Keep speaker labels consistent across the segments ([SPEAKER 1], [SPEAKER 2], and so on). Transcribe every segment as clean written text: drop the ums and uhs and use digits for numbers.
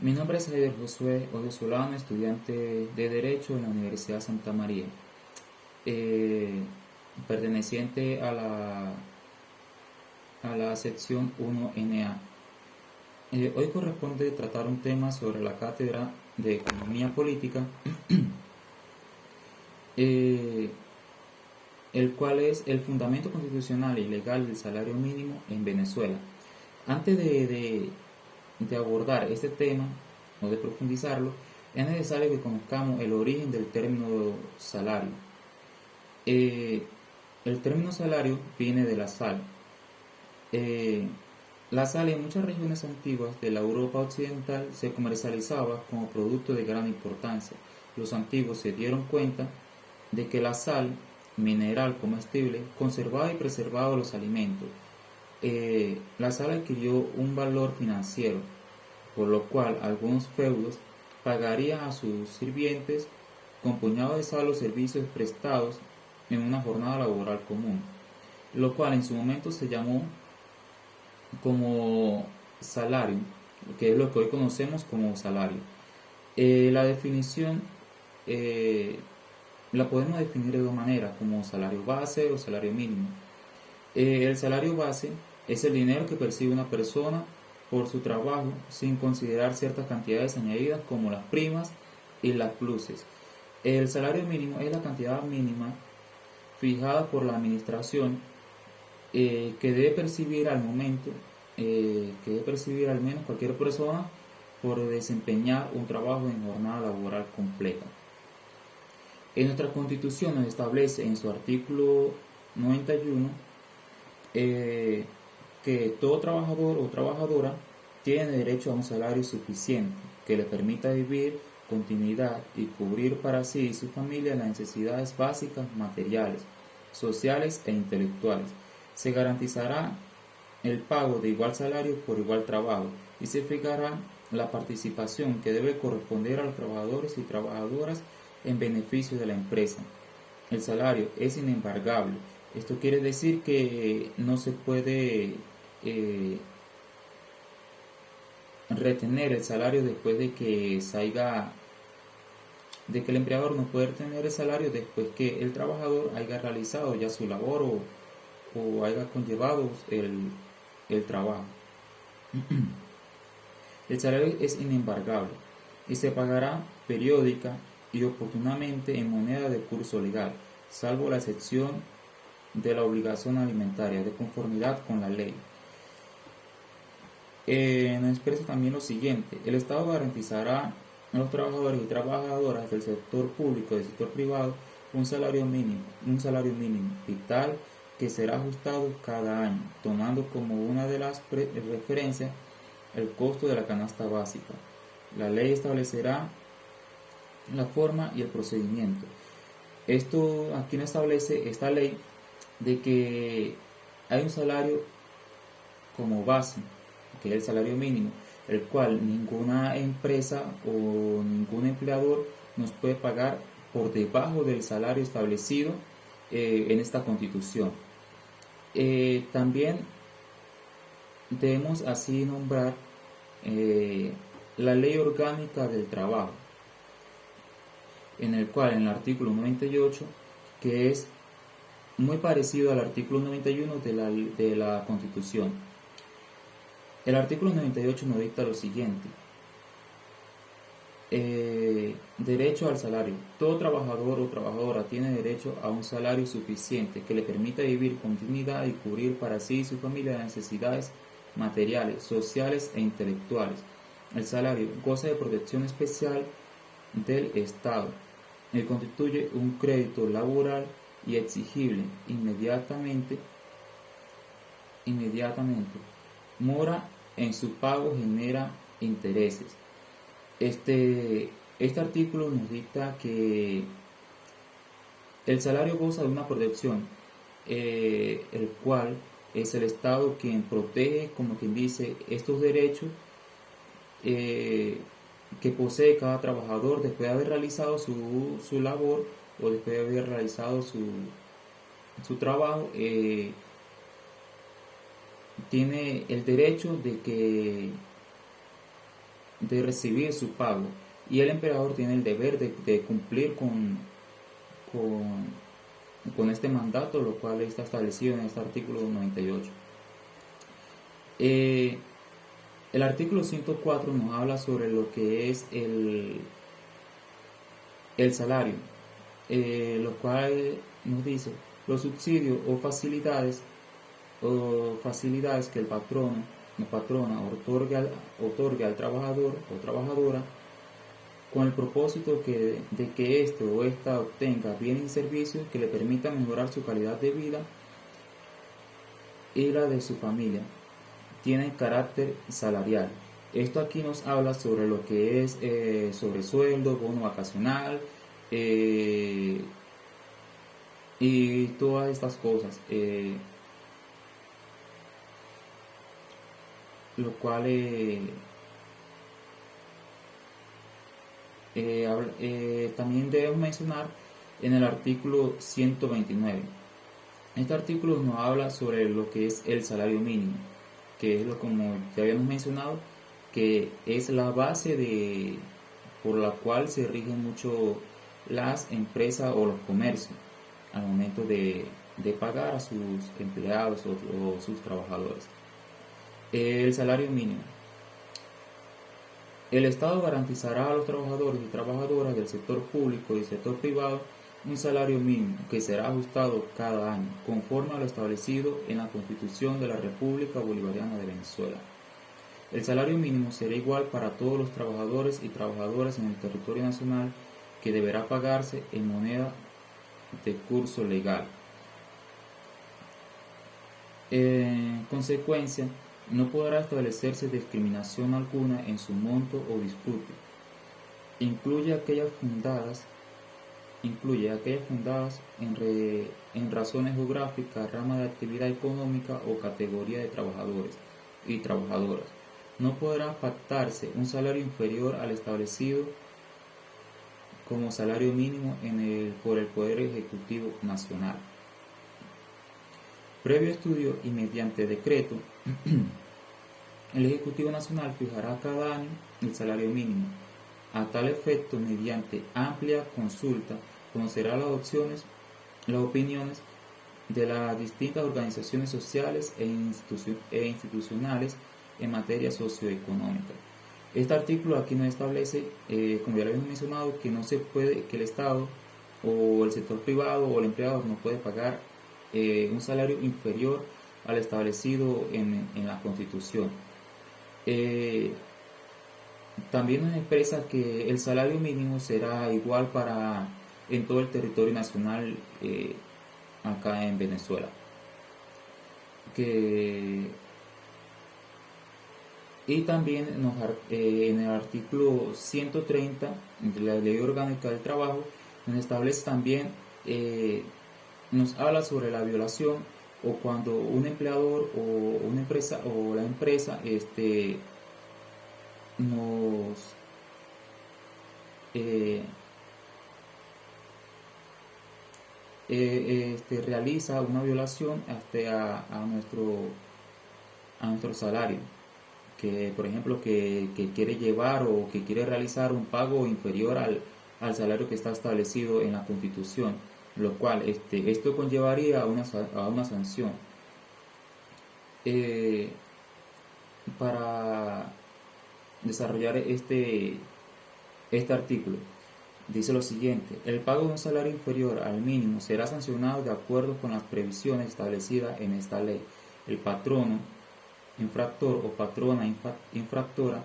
[SPEAKER 1] Mi nombre es Heider Josué Odio Solano, estudiante de Derecho en la Universidad Santa María, eh, perteneciente a la sección 1NA. Hoy corresponde tratar un tema sobre la cátedra de Economía Política, eh, el cual es el fundamento constitucional y legal del salario mínimo en Venezuela. Antes de abordar este tema o de profundizarlo, es necesario que conozcamos el origen del término salario. Eh, el término salario viene de la sal. Eh, la sal en muchas regiones antiguas de la Europa occidental se comercializaba como producto de gran importancia. Los antiguos se dieron cuenta de que la sal, mineral comestible, conservaba y preservaba los alimentos. La sal adquirió un valor financiero, por lo cual algunos feudos pagarían a sus sirvientes con puñados de sal los servicios prestados en una jornada laboral común, lo cual en su momento se llamó como salario, que es lo que hoy conocemos como salario. La definición eh, la podemos definir de dos maneras, como salario base o salario mínimo. El salario base es el dinero que percibe una persona por su trabajo sin considerar ciertas cantidades añadidas como las primas y las pluses. El salario mínimo es la cantidad mínima fijada por la administración que debe percibir al momento, que debe percibir al menos cualquier persona por desempeñar un trabajo en jornada laboral completa. En nuestra Constitución nos establece en su artículo 91 que todo trabajador o trabajadora tiene derecho a un salario suficiente que le permita vivir con dignidad y cubrir para sí y su familia las necesidades básicas materiales, sociales e intelectuales. Se garantizará el pago de igual salario por igual trabajo y se fijará la participación que debe corresponder a los trabajadores y trabajadoras en beneficio de la empresa. El salario es inembargable. Esto quiere decir que no se puede eh, retener el salario después de que salga, de que el empleador no puede retener el salario después que el trabajador haya realizado ya su labor o haya conllevado el trabajo. El salario es inembargable y se pagará periódica y oportunamente en moneda de curso legal, salvo la excepción de la obligación alimentaria de conformidad con la ley. Nos expresa también lo siguiente: el Estado garantizará a los trabajadores y trabajadoras del sector público y del sector privado un salario mínimo vital que será ajustado cada año, tomando como una de las referencias el costo de la canasta básica. La ley establecerá la forma y el procedimiento. Esto aquí no establece esta ley de que hay un salario como base, que es el salario mínimo, el cual ninguna empresa o ningún empleador nos puede pagar por debajo del salario establecido en esta Constitución. También debemos así nombrar eh, la Ley Orgánica del Trabajo, en el cual en el artículo 98, que es muy parecido al artículo 91 de la Constitución. El artículo 98 nos dicta lo siguiente: derecho al salario. Todo trabajador o trabajadora tiene derecho a un salario suficiente que le permita vivir con dignidad y cubrir para sí y su familia las necesidades materiales, sociales e intelectuales. El salario goza de protección especial del Estado y constituye un crédito laboral y exigible inmediatamente. Mora en su pago genera intereses. Este artículo nos dicta que el salario goza de una protección, el cual es el Estado quien protege, como quien dice, estos derechos eh, que posee cada trabajador después de haber realizado su labor o después de haber realizado su trabajo. Tiene el derecho de recibir su pago, y el empleador tiene el deber de cumplir con este mandato, lo cual está establecido en este artículo 98. El artículo 104 nos habla sobre lo que es el salario, lo cual nos dice los subsidios o facilidades que el patrono o patrona otorga al trabajador o trabajadora con el propósito de que éste o ésta obtenga bienes y servicios que le permitan mejorar su calidad de vida y la de su familia. Tiene carácter salarial. Esto aquí nos habla sobre lo que es sobresueldo, bono vacacional y todas estas cosas, lo cual también debemos mencionar en el artículo 129. Este artículo nos habla sobre lo que es el salario mínimo, que es lo como ya habíamos mencionado, que es la base por la cual se rigen mucho las empresas o los comercios al momento de pagar a sus empleados o sus trabajadores. El salario mínimo. El Estado garantizará a los trabajadores y trabajadoras del sector público y del sector privado un salario mínimo que será ajustado cada año, conforme a lo establecido en la Constitución de la República Bolivariana de Venezuela. El salario mínimo será igual para todos los trabajadores y trabajadoras en el territorio nacional, que deberá pagarse en moneda de curso legal. En consecuencia, no podrá establecerse discriminación alguna en su monto o disfrute. Incluye aquellas fundadas en razones geográficas, rama de actividad económica o categoría de trabajadores y trabajadoras. No podrá pactarse un salario inferior al establecido como salario mínimo por el Poder Ejecutivo Nacional. Previo estudio y mediante decreto, el Ejecutivo Nacional fijará cada año el salario mínimo. A tal efecto, mediante amplia consulta, conocerá las opiniones de las distintas organizaciones sociales e institucionales en materia socioeconómica. Este artículo aquí nos establece, como ya lo habíamos mencionado, que no se puede, que el Estado o el sector privado o el empleador no puede pagar un salario inferior al establecido en la Constitución. También nos expresa que el salario mínimo será igual en todo el territorio nacional acá en Venezuela. Y también en el artículo 130 de la Ley Orgánica del Trabajo nos establece también, nos habla sobre la violación o cuando un empleador o una empresa o la empresa realiza una violación a nuestro salario, que por ejemplo que quiere llevar o que quiere realizar un pago inferior al salario que está establecido en la Constitución, lo cual esto conllevaría a una sanción. Para desarrollar este artículo dice lo siguiente: el pago de un salario inferior al mínimo será sancionado de acuerdo con las previsiones establecidas en esta ley. El patrono infractor o patrona infractora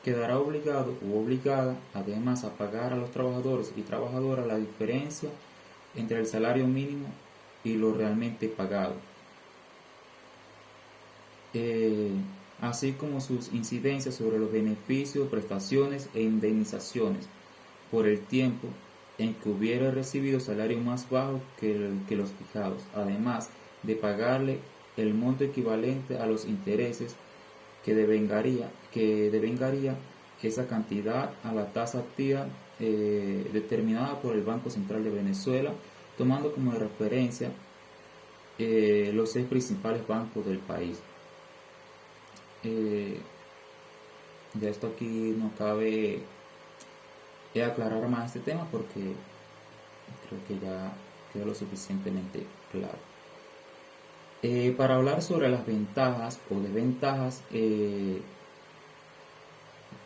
[SPEAKER 1] quedará obligado u obligada además a pagar a los trabajadores y trabajadoras la diferencia entre el salario mínimo y lo realmente pagado, así como sus incidencias sobre los beneficios, prestaciones e indemnizaciones por el tiempo en que hubiera recibido salario más bajo que los fijados, además de pagarle el monto equivalente a los intereses que devengaría esa cantidad a la tasa activa determinada por el Banco Central de Venezuela, tomando como referencia los 6 principales bancos del país. Ya esto aquí no cabe aclarar más este tema porque creo que ya quedó lo suficientemente claro. Para hablar sobre las ventajas o desventajas que,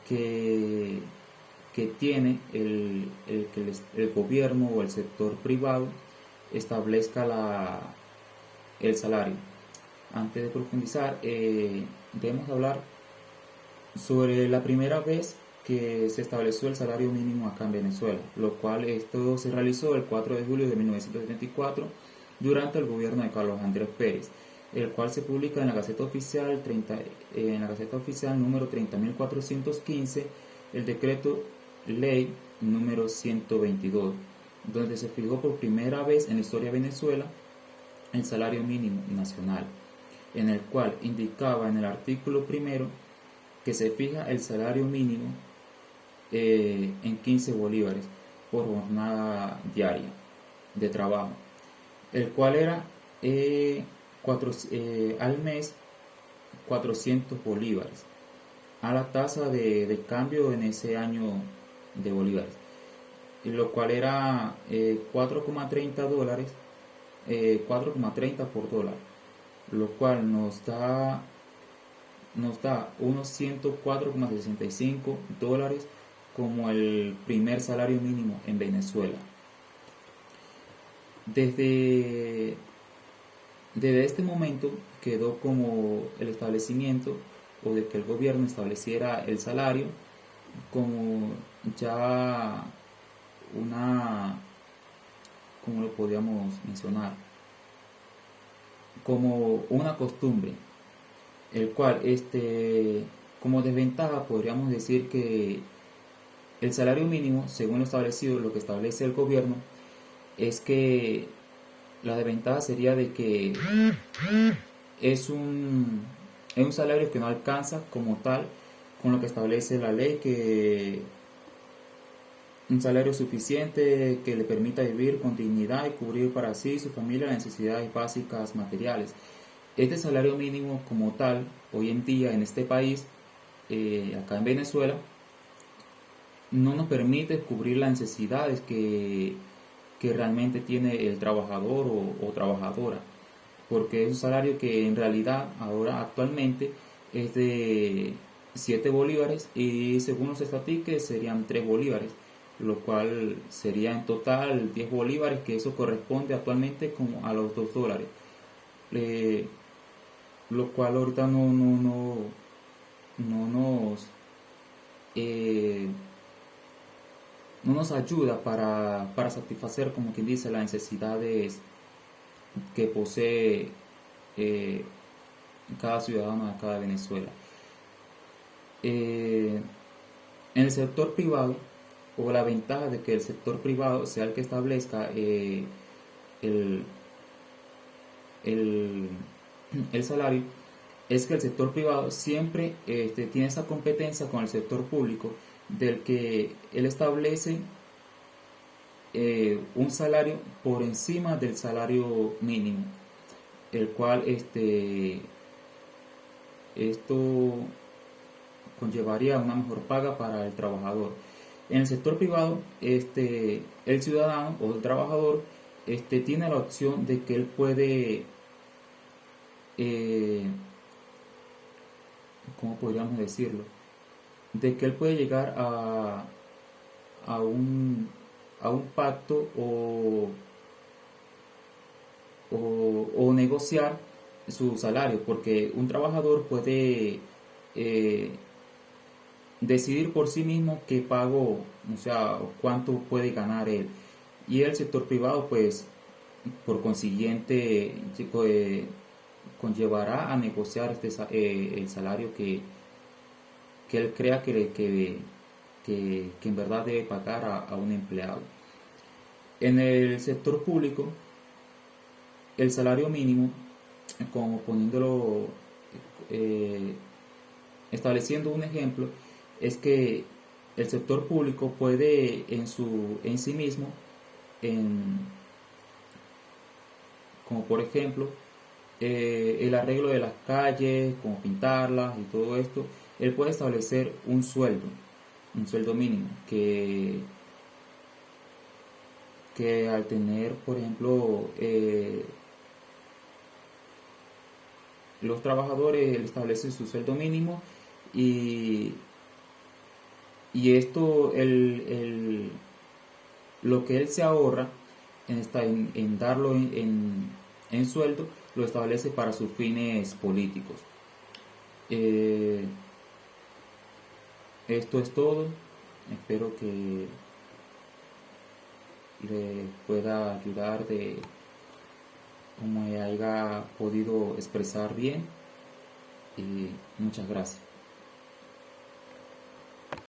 [SPEAKER 1] que tiene el que el gobierno o el sector privado establezca el salario. Antes de profundizar, debemos hablar sobre la primera vez que se estableció el salario mínimo acá en Venezuela, lo cual esto se realizó el 4 de julio de 1974 durante el gobierno de Carlos Andrés Pérez, el cual se publica en la Gaceta Oficial número 30.415, el decreto ley número 122, donde se fijó por primera vez en la historia de Venezuela el salario mínimo nacional, en el cual indicaba en el artículo primero que se fija el salario mínimo en 15 bolívares por jornada diaria de trabajo, el cual era al mes 400 bolívares a la tasa de cambio en ese año de bolívares, lo cual era 4,30 dólares, 4,30 por dólar, lo cual nos da unos 104,65 dólares como el primer salario mínimo en Venezuela. Desde, desde este momento quedó como el establecimiento o de que el gobierno estableciera el salario como ya una, como lo podríamos mencionar, como una costumbre, el cual como desventaja podríamos decir que el salario mínimo, según lo establecido, lo que establece el gobierno, es que la desventaja sería de que es un, es un salario que no alcanza como tal con lo que establece la ley, que un salario suficiente que le permita vivir con dignidad y cubrir para sí y su familia las necesidades básicas materiales. Este salario mínimo como tal, hoy en día en este país, acá en Venezuela, no nos permite cubrir las necesidades que realmente tiene el trabajador o trabajadora, porque es un salario que en realidad ahora actualmente es de 7 bolívares y según los estatiques serían 3 bolívares, lo cual sería en total 10 bolívares, que eso corresponde actualmente como a los 2 dólares. Eh, lo cual ahorita no nos eh, no nos ayuda para satisfacer, como quien dice, las necesidades que posee eh, cada ciudadano de acá de Venezuela. En el sector privado, o la ventaja de que el sector privado sea el que establezca el, el, el salario, es que el sector privado siempre tiene esa competencia con el sector público, del que él establece un salario por encima del salario mínimo, el cual esto conllevaría una mejor paga para el trabajador. En el sector privado, el ciudadano o el trabajador tiene la opción de que él puede, eh, ¿cómo podríamos decirlo? De que él puede llegar a un, a un pacto o negociar su salario, porque un trabajador puede eh, decidir por sí mismo qué pago, o sea, cuánto puede ganar él. Y el sector privado, pues, por consiguiente, conllevará a negociar el salario que él crea que en verdad debe pagar a un empleado. En el sector público, el salario mínimo, como poniéndolo, eh, estableciendo un ejemplo, es que el sector público puede en sí mismo, en, como por ejemplo, el arreglo de las calles, como pintarlas y todo esto, él puede establecer un sueldo mínimo, que al tener, por ejemplo, los trabajadores, él establece su sueldo mínimo y, y esto, lo que él se ahorra en darlo en sueldo, lo establece para sus fines políticos. Eh, Esto es todo. Espero que le pueda ayudar de como haya podido expresar bien. Y muchas gracias.